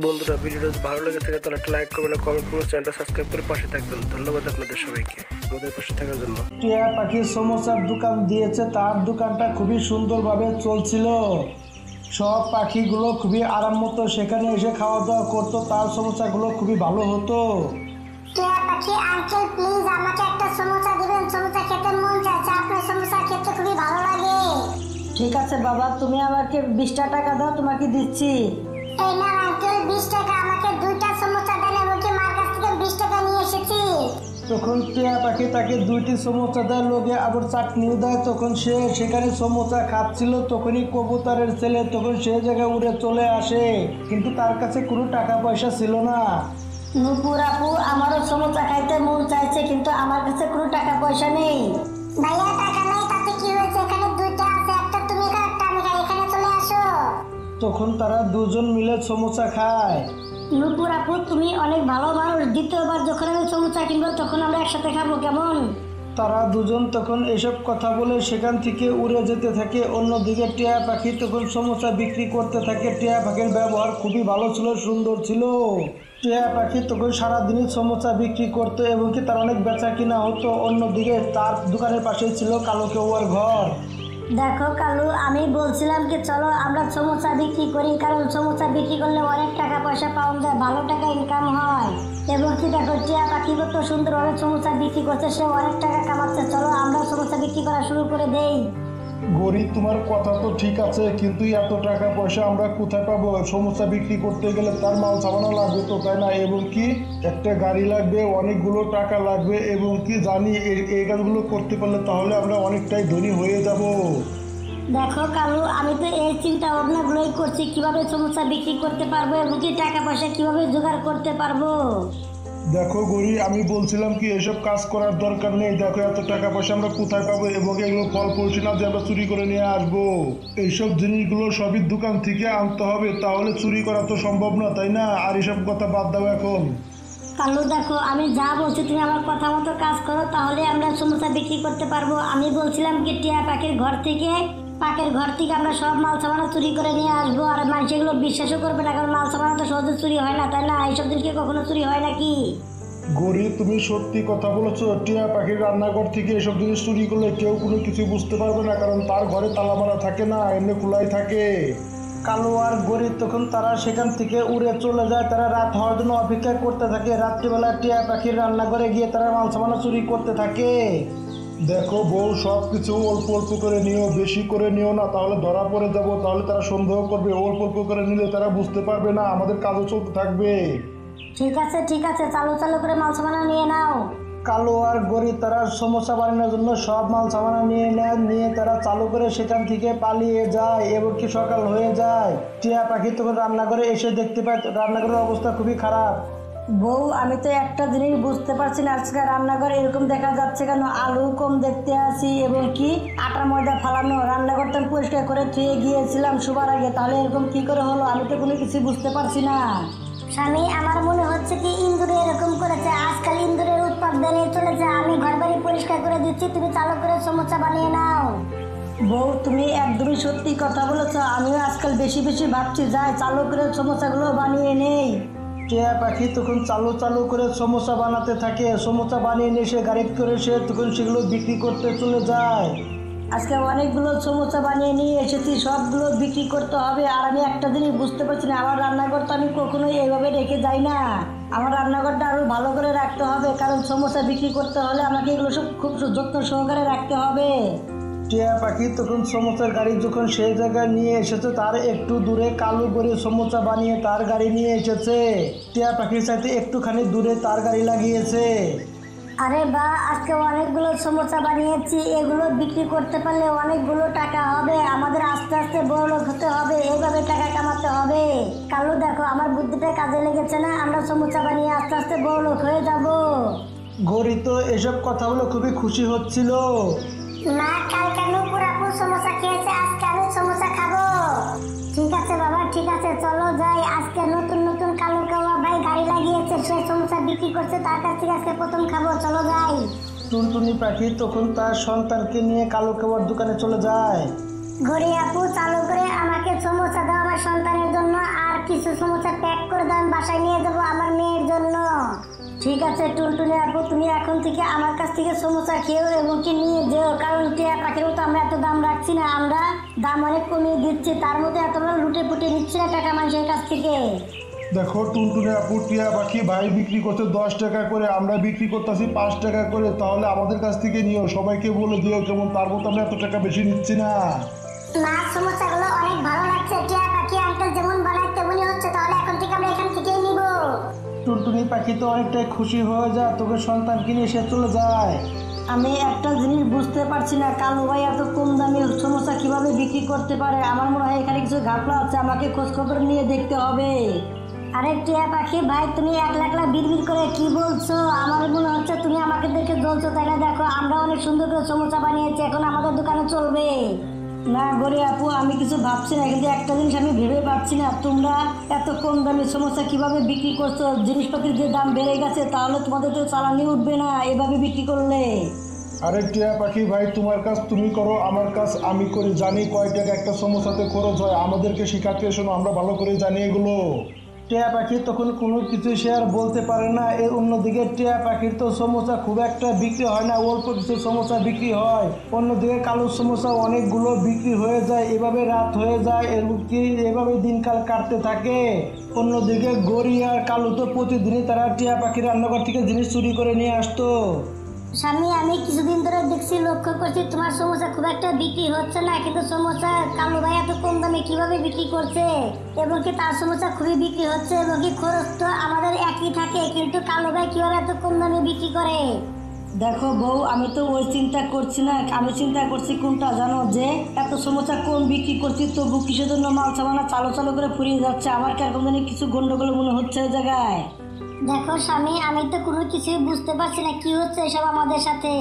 বন্ধুরা, ভিডিওটা যদি ভালো লেগে থাকে তাহলে একটা লাইক করবেন, কমেন্ট করবেন, চ্যানেলটা সাবস্ক্রাইব করে পাশে থাকবেন। ধন্যবাদ আপনাদের সবাইকে আমাদের পাশে থাকার জন্য। টিয়া পাখির সমোসার দোকান দিয়েছে, তার দোকানটা খুবই সুন্দরভাবে চলছিল। সব পাখিগুলো খুবই আরাম মতো সেখানে এসে খাওয়া দাওয়া করতো, তার সমোসাগুলো খুবই ভালো হতো। টিয়া পাখি আঙ্কেল, প্লিজ আমাকে একটা সমোসা দিবেন, সমোসা খেতে মন চাইছে, আপনার সমোসা খেতে খুবই ভালো লাগে। ঠিক আছে বাবা, তুমি আমাকে 20টা টাকা দাও, তোমাকে দিচ্ছি। এই না আঙ্কেল, 20 টাকা, আমাকে 2টা সমোসা দেন এবং কি মার কাছ থেকে 20 টাকা নিয়ে এসেছি। তখন টিয়া পাখি তাকে 2টি সমোসা দেয়, লোকে আবার চাটনিও দেয়। তখন সে সেখানে সমোসা খাচ্ছিল, তখনই কবুতরের ছেলে তখন সে জায়গায় উড়ে চলে আসে, কিন্তু তার কাছে কোনো টাকা পয়সা ছিল না। নুপুর আপু, আমারও সমোসা খাইতে মন চাইছে, কিন্তু আমার কাছে কোনো টাকা পয়সা নেই। ভাইয়া টাকা নাই তাতে কি হয়েছে, এখানে 2টা আছে, একটা তুমি খাও একটা আমি খাই, এখানে চলে আসো। তখন তারা দুজন মিলে সমোসা খায়। নুপুর আপু, তুমি অনেক ভালো মানুষ, দ্বিতীয়বার যখন আমি সমোসা কিনবো তখন আমরা একসাথে খাবো, কেমন? তারা দুজন তখন এসব কথা বলে সেখান থেকে উড়ে যেতে থাকে। অন্যদিকে টিয়া পাখি তখন সমোসা বিক্রি করতে থাকে। টিয়া পাখির ব্যবহার খুবই ভালো ছিল, সুন্দর ছিল। টিয়া পাখি তখন সারাদিনই সমোসা বিক্রি করতো এবং কি তার অনেক বেচা কিনা হতো। অন্যদিকে তার দোকানের পাশেই ছিল কালো কেউয়ার ঘর। দেখো কালু, আমি বলছিলাম কি চলো আমরা সমোসা বিক্রি করি, কারণ সমোসা বিক্রি করলে অনেক টাকা পয়সা পাওয়া যায়, ভালো টাকা ইনকাম হয়। এবং কি দেখো, টিয়া পাখি কত সুন্দরভাবে সমোসা বিক্রি করছে, সে অনেক টাকা কামাচ্ছে, চলো আমরা সমোসা বিক্রি করা শুরু করে দেই। গরিব, তোমার কথা তো ঠিক আছে, কিন্তু এত টাকা পয়সা আমরা কোথায় পাবো? সমোসা বিক্রি করতে গেলে তার মাল সামানো লাগবে তো, তাই না? এবং কি একটা গাড়ি লাগবে, অনেকগুলো টাকা লাগবে, এবং কি জানি এই কাজগুলো করতে পারলে তাহলে আমরা অনেকটাই ধনী হয়ে যাব। দেখো কালু, আমি তো এই চিন্তা ভাবনাগুলোই করছি, কিভাবে সমোসা বিক্রি করতে পারবো এবং কি টাকা পয়সা কিভাবে জোগাড় করতে পারবো। দেখো গরি, আমি বলছিলাম কি এসব কাজ করার দরকার নেই। দেখো এত টাকা পয়সা আমরা কোথায় পাবো, এবং এগুলো ফল পড়ছি না যে আমরা চুরি করে নিয়ে আসবো। এইসব জিনিসগুলো সবই দোকান থেকে আনতে হবে, তাহলে চুরি করা তো সম্ভব না, তাই না? আর এসব কথা বাদ দাও এখন। কালু দেখো, আমি যা বলছি তুমি আমার কথা মতো কাজ করো, তাহলে আমরা সমোসা বিক্রি করতে পারবো। আমি বলছিলাম কি টিয়া পাখির ঘর থেকে আমরা সব মাল সামানা চুরি করে নিয়ে আসবো, আর মানুষ এগুলো বিশ্বাসও করবে না, কারণ মাল সামানা তো সহজে চুরি হয় না, তাই না? এইসব জিনিস কি কখনো চুরি হয় নাকি? গরি, তুমি সত্যি কথা বলেছো। টিয়া পাখির রান্নাঘর থেকে এসব জিনিস চুরি করলে কেউ কোনো কিছু বুঝতে পারবে না, কারণ তার ঘরে তালা মারা থাকে না, এমনি খোলাই থাকে। কালো আর গরি তখন তারা সেখান থেকে উড়ে চলে যায়। তারা রাত হওয়ার জন্য অপেক্ষা করতে থাকে। রাত্রিবেলা টিয়া পাখির রান্নাঘরে গিয়ে তারা মাল সামানা চুরি করতে থাকে। দেখো বউ, সব কিছু অল্প অল্প করে নিও, বেশি করে নিও না, তাহলে ধরা পড়ে যাব, তাহলে তারা সন্দেহ করবে। অল্প অল্প করে নিলে তারা বুঝতে পারবে না, আমাদের কাজও চলতে থাকবে। ঠিক আছে ঠিক আছে, চালু চালু করে মাল সামানা নিয়ে নাও। কালো আর গরি তারা সমস্যা বানানোর জন্য সব মাল সামানা নিয়ে নেয়, নিয়ে তারা চালু করে সেখান থেকে পালিয়ে যায়। এবং কি সকাল হয়ে যায়। টিয়া পাখি তখন রান্নাঘরে এসে দেখতে পায় রান্নাঘরের অবস্থা খুবই খারাপ। বউ, আমি তো একটা জিনিস বুঝতে পারছি না, আজকে রান্নাঘর এরকম দেখা যাচ্ছে কেন? আলু কম দেখতে আসি এবং কি আটা ময়দা ফালানো, রান্নাঘরটা আমি পরিষ্কার করে ধুয়ে গিয়েছিলাম শোবার আগে, তাহলে এরকম কি করে হলো? আমি তো কোনো কিছু বুঝতে পারছি না। স্বামী, আমার মনে হচ্ছে কি ইন্দুরে এরকম করেছে, আজকাল ইন্দুরের উৎপাত বেড়ে চলেছে। আমি ঘর বাড়ি পরিষ্কার করে দিচ্ছি, তুমি চালু করে সমোসা বানিয়ে নাও। বউ, তুমি একদমই সত্যি কথা বলেছো, আমিও আজকাল বেশি বেশি ভাবছি, যাই চালু করে সমোসাগুলো বানিয়ে নেই। টিয়া পাখি তখন চালু চালু করে সমোসা বানাতে থাকে। সমোসা বানিয়ে নিয়ে সে গাড়িতে করে সে তখন সেগুলো বিক্রি করতে চলে যায়। আজকে অনেকগুলো সমোসা বানিয়ে নিয়ে এসেছি, সবগুলো বিক্রি করতে হবে। আর আমি একটা জিনিস বুঝতে পারছি না, আমার রান্নাঘর তো আমি কখনোই এইভাবে রেখে যাই না। আমার রান্নাঘরটা আরো ভালো করে রাখতে হবে, কারণ সমোসা বিক্রি করতে হলে আমাকে এগুলো সব খুব যত্ন সহকারে রাখতে হবে। টিয়া পাখি তখন সমোসার গাড়ি যখন সেই জায়গায় নিয়ে এসেছে, তার একটু দূরে কালো করে সমোসা বানিয়ে তার গাড়ি নিয়ে এসেছে। টিয়া পাখির সাথে একটুখানি দূরে তার গাড়ি লাগিয়েছে। আরে বা, আজকে অনেকগুলো সমোসা বানিয়েছি, এগুলো বিক্রি করতে পারলে অনেকগুলো টাকা হবে, আমাদের আস্তে আস্তে বড়লোক হতে হবে, এইভাবে টাকা কামাতে হবে। কালু দেখো, আমার বুদ্ধিটা কাজে লেগেছে না? আমরা সমোসা বানিয়ে আস্তে আস্তে বড়লোক হয়ে যাব। গরি তো এসব কথাগুলো খুবই খুশি হচ্ছিল। মা, কালকে নূপুর আপু সমোসা খেয়েছে, আজকে আমি সমোসা খাবো। ঠিক আছে বাবা, ঠিক আছে, চলো যাই। আজকে নতুন নতুন কালো কাওয়া ভাই গাড়ি লাগিয়েছে, সে সমোসা বিক্রি করছে, তার কাছ থেকে আজকে প্রথম খাবো, চলো যাই। টুনটুনি পাখি তখন তার সন্তানকে নিয়ে কালো কেওয়ার দোকানে চলে যায়। ঘড়ি আপু চালু করে আমাকে সমোসা দাও আমার সন্তানের জন্য, আর কিছু সমোসা প্যাক করে দাও, আমি বাসায় নিয়ে যাবো আমার মেয়ের জন্য। ঠিক আছে টুনটুনি আপু, তুমি এখন থেকে আমার কাছ থেকে সমোসা খেয়েও এবং কি নিয়ে যেও, কারণ টিয়া পাখির মতো আমরা এত দাম রাখছি না, আমরা দাম অনেক কমিয়ে দিচ্ছি, তার মধ্যে এত বড় লুটে পুটে নিচ্ছি না টাকা মানুষের কাছ থেকে। দেখো টুনটুনি আপু, টিয়া পাখি ভাই বিক্রি করছে 10 টাকা করে, আমরা বিক্রি করতেছি 5 টাকা করে, তাহলে আমাদের কাছ থেকে নিও, সবাইকে বলে দিও কেমন, তার মতো আমরা এত টাকা বেশি নিচ্ছি না। না, সমোসাগুলো অনেক ভালো লাগছে, টিয়া পাখি আঙ্কেল যেমন বানায় তেমনই হচ্ছে, তাহলে এখন থেকে আমরা এখান থেকেই নিব। টুনটুনি পাখি তো অনেকটাই খুশি হয়ে যায়, তোকে সন্তান কিনে সে চলে যায়। আমি একটা জিনিস বুঝতে পারছি না, কালু ভাই এত কম দামে সমোসা কিভাবে বিক্রি করতে পারে। আমার মনে হয় এখানে কিছু ঘাপলা আছে, আমাকে খোঁজ খবর নিয়ে দেখতে হবে। আরে টিয়া পাখি ভাই, তুমি একলা একলা বিড়বিড় করে কি বলছো? আমার মনে হচ্ছে তুমি আমাকে দেখে জ্বলছো, তাই না? দেখো আমরা অনেক সুন্দর করে সমোসা বানিয়েছি, এখন আমাদের দোকানে চলবে। না গরি আপু, আমি কিছু ভাবছি না, কিন্তু একটা জিনিস আমি ভেবে পাচ্ছি না, তোমরা এত কম দামে সমোসা কিভাবে বিক্রি করছো? জিনিসপাতির যে দাম বেড়ে গেছে, তাহলে তোমাদের তো চালানি উঠবে না এভাবে বিক্রি করলে। আরে টিয়া পাখি ভাই, তোমার কাজ তুমি করো, আমার কাজ আমি করি, জানি কয় টাকা একটা সমস্যাতে খরচ হয়, আমাদেরকে শিখাতে এসো না, আমরা ভালো করে জানি এগুলো। টিয়া পাখি তখন কোনো কিছু সে আর বলতে পারে না। এর অন্যদিকে টিয়া পাখির তো সমোসা খুব একটা বিক্রি হয় না, অল্প কিছু সমোসা বিক্রি হয়। অন্যদিকে কালোর সমোসা অনেকগুলো বিক্রি হয়ে যায়, এভাবে রাত হয়ে যায়, এমনকি এভাবে দিনকাল কাটতে থাকে। অন্যদিকে গড়ি আর কালু তো প্রতিদিনই তারা টিয়া পাখির রান্নাঘর থেকে জিনিস চুরি করে নিয়ে আসতো। স্বামী, আমি কিছুদিন ধরে দেখছি, লক্ষ্য করছি তোমার সমোসা খুব একটা বিক্রি হচ্ছে না, কিন্তু সমোসা কালু ভাই এত কম দামে কিভাবে বিক্রি করছে, এবং কি তার সমোসা খুবই বিক্রি হচ্ছে, এবং কি খরচ তো আমাদের একই থাকে, কিন্তু কালু ভাই কিভাবে এত কম দামে বিক্রি করে? দেখো বউ, আমি তো ওই চিন্তা করছি না, আমি চিন্তা করছি কোনটা জানো, যে এত সমস্যা কম বিক্রি করছি তবু কিসের জন্য মাল সামানা চালু চালু করে ফুরিয়ে যাচ্ছে। আমার কেরকম জানি কিছু গন্ডগোল মনে হচ্ছে ওই জায়গায়। দেখো স্বামী, আমি তো কোনো কিছুই বুঝতে পারছি না কি হচ্ছে এসব আমাদের সাথে।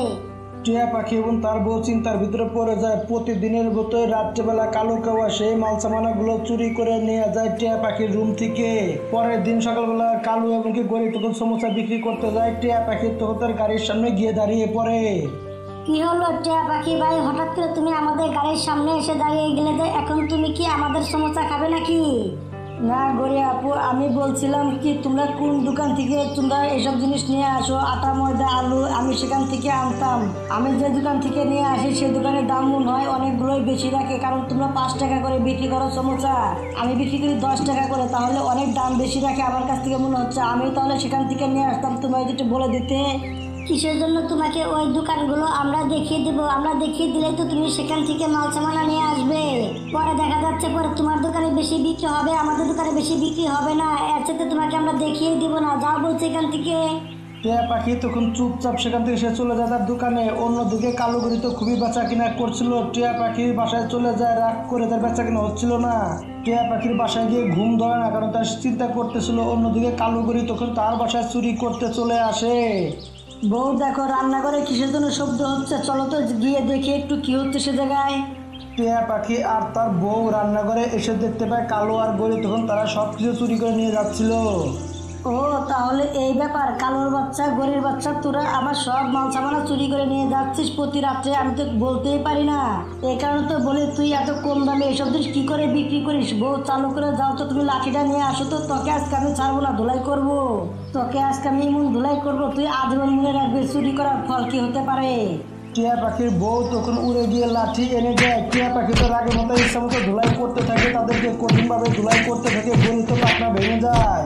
টিয়া পাখি এবং তার বউ চিন্তার ভিতরে পড়ে যায়। প্রতিদিনের মতো রাত্রেবেলা কালো কাওয়া সেই মাল সামানাগুলো চুরি করে নিয়ে যায় টিয়া পাখির রুম থেকে। পরের দিন সকালবেলা কালু এবং কি গরিব তখন সমোসা বিক্রি করতে যায়, টিয়া পাখি তখন তার গাড়ির সামনে গিয়ে দাঁড়িয়ে পড়ে। কি হলো টিয়া পাখি ভাই, হঠাৎ করে তুমি আমাদের গাড়ির সামনে এসে দাঁড়িয়ে গেলে যে, এখন তুমি কি আমাদের সমস্যা খাবে নাকি? না গড়িয়া আপু, আমি বলছিলাম কি তোমরা কোন দোকান থেকে তোমরা এসব জিনিস নিয়ে আসো, আটা ময়দা আলু, আমি সেখান থেকে আনতাম। আমি যে দোকান থেকে নিয়ে আসি সেই দোকানের দাম মনে হয় অনেকগুলোই বেশি রাখে, কারণ তোমরা 5 টাকা করে বিক্রি করো সমোসা, আমি বিক্রি করি 10 টাকা করে, তাহলে অনেক দাম বেশি রাখে আমার কাছ থেকে মনে হচ্ছে। আমি তাহলে সেখান থেকে নিয়ে আসতাম, তোমায় যদি বলে দিতে। কিসের জন্য তোমাকে ওই দোকানগুলো আমরা দেখিয়ে দেবো? আমরা দেখিয়ে দিলে তো তুমি সেখান থেকে মাল সামানা নিয়ে আসবে, পরে দেখা যাচ্ছে পরে তোমার দোকানে বেশি বিক্রি হবে, আমাদের দোকানে বেশি বিক্রি হবে না, এর সাথে তোমাকে আমরা দেখিয়ে দিব না, যাও বলছি এখান থেকে। টিয়া পাখি তখন চুপচাপ সেখান থেকে সে চলে যায় তার দোকানে। অন্যদিকে কালোগুড়ি তো খুবই বেচা কিনা করছিল, টিয়া পাখির বাসায় চলে যায়, রাগ করে তার বেচা কিনা হচ্ছিল না। টিয়া পাখির বাসায় গিয়ে ঘুম ধরে না, কারণ তার চিন্তা করতেছিল। অন্যদিকে কালোগুড়ি তখন তার বাসায় চুরি করতে চলে আসে। বউ দেখো রান্নাঘরে কিসের জন্য শব্দ হচ্ছে, চলো তো গিয়ে দেখি একটু কি হচ্ছে সে জায়গায়। টিয়া পাখি আর তার বউ রান্নাঘরে এসে দেখতে পায় কালো আর গরি তখন তারা সব কিছু চুরি করে নিয়ে যাচ্ছিল। ও তাহলে এই ব্যাপার, কালোর বাচ্চা গরির বাচ্চা, তোরা আবার সব মাল সামানা চুরি করে নিয়ে যাচ্ছিস প্রতি রাত্রে, আমি তো বলতেই পারি না। এই কারণে তো বলি তুই এত কম দামে এসব জিনিস কি করে বিক্রি করিস? বউ চালু করে যাও তো, তুমি লাঠিটা নিয়ে আসো তো, তোকে আজকে আমি ছাড়বো না, ধুলাই করবো তোকে, আজকে আমি এমন ধুলাই করবো তুই আজীবন মনে রাখবি চুরি করার ফল কি হতে পারে। টিয়া পাখির বউ তখন উড়ে গিয়ে লাঠি এনে দেয়। টিয়া পাখি তো রাগের মতো ইচ্ছা মতো ধুলাই করতে থাকে, তাদেরকে কঠিনভাবে ধুলাই করতে থাকে, গরি তো পাখনা ভেঙে যায়।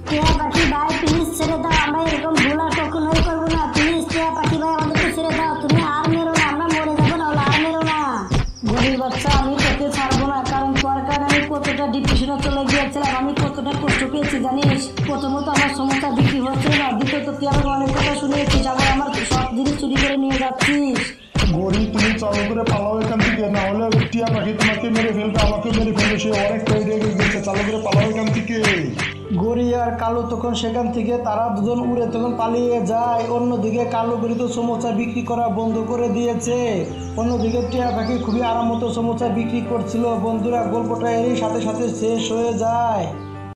টিয়া পাখি ভাই প্লিজ ছেড়ে দাও, আমরা এরকম ভুল আর কখনোই করবো না, প্লিজ টিয়া পাখি ভাই আমাদেরকে ছেড়ে দাও, তুমি আর মেরো না, আমরা মরে যাবো না, আর মেরো না। গরিব বাচ্চা, আমি তোকে ছাড়বো না, কারণ তোর কারণে আমি কতটা ডিপ্রেশনে চলে গিয়েছিলাম, আমি কতটা কষ্ট পেয়েছি জানিস। প্রথমত আমার সমস্যা বিক্রি হচ্ছিল না, দ্বিতীয়ত তুই আমার অনেক কথা শুনেছিস, আবার আমার সব জিনিস চুরি করে নিয়ে যাচ্ছিস। গরি, তুমি চালু করে পালাও এখান থেকে, না হলে টিয়া পাখি তোমাকে মেরে ফেলবে, আমাকে মেরে ফেলবে, সে অনেক রেগে গেছে, চালু করে পালাও এখান থেকে। গরি আর কালো তখন সেখান থেকে তারা দুজন উড়ে তখন পালিয়ে যায়। অন্যদিকে কালো গরি তো সমোসা বিক্রি করা বন্ধ করে দিয়েছে। অন্যদিকে টিয়া পাখি খুবই আরাম মতো সমোসা বিক্রি করছিল। বন্ধুরা, গল্পটা এরই সাথে সাথে শেষ হয়ে যায়।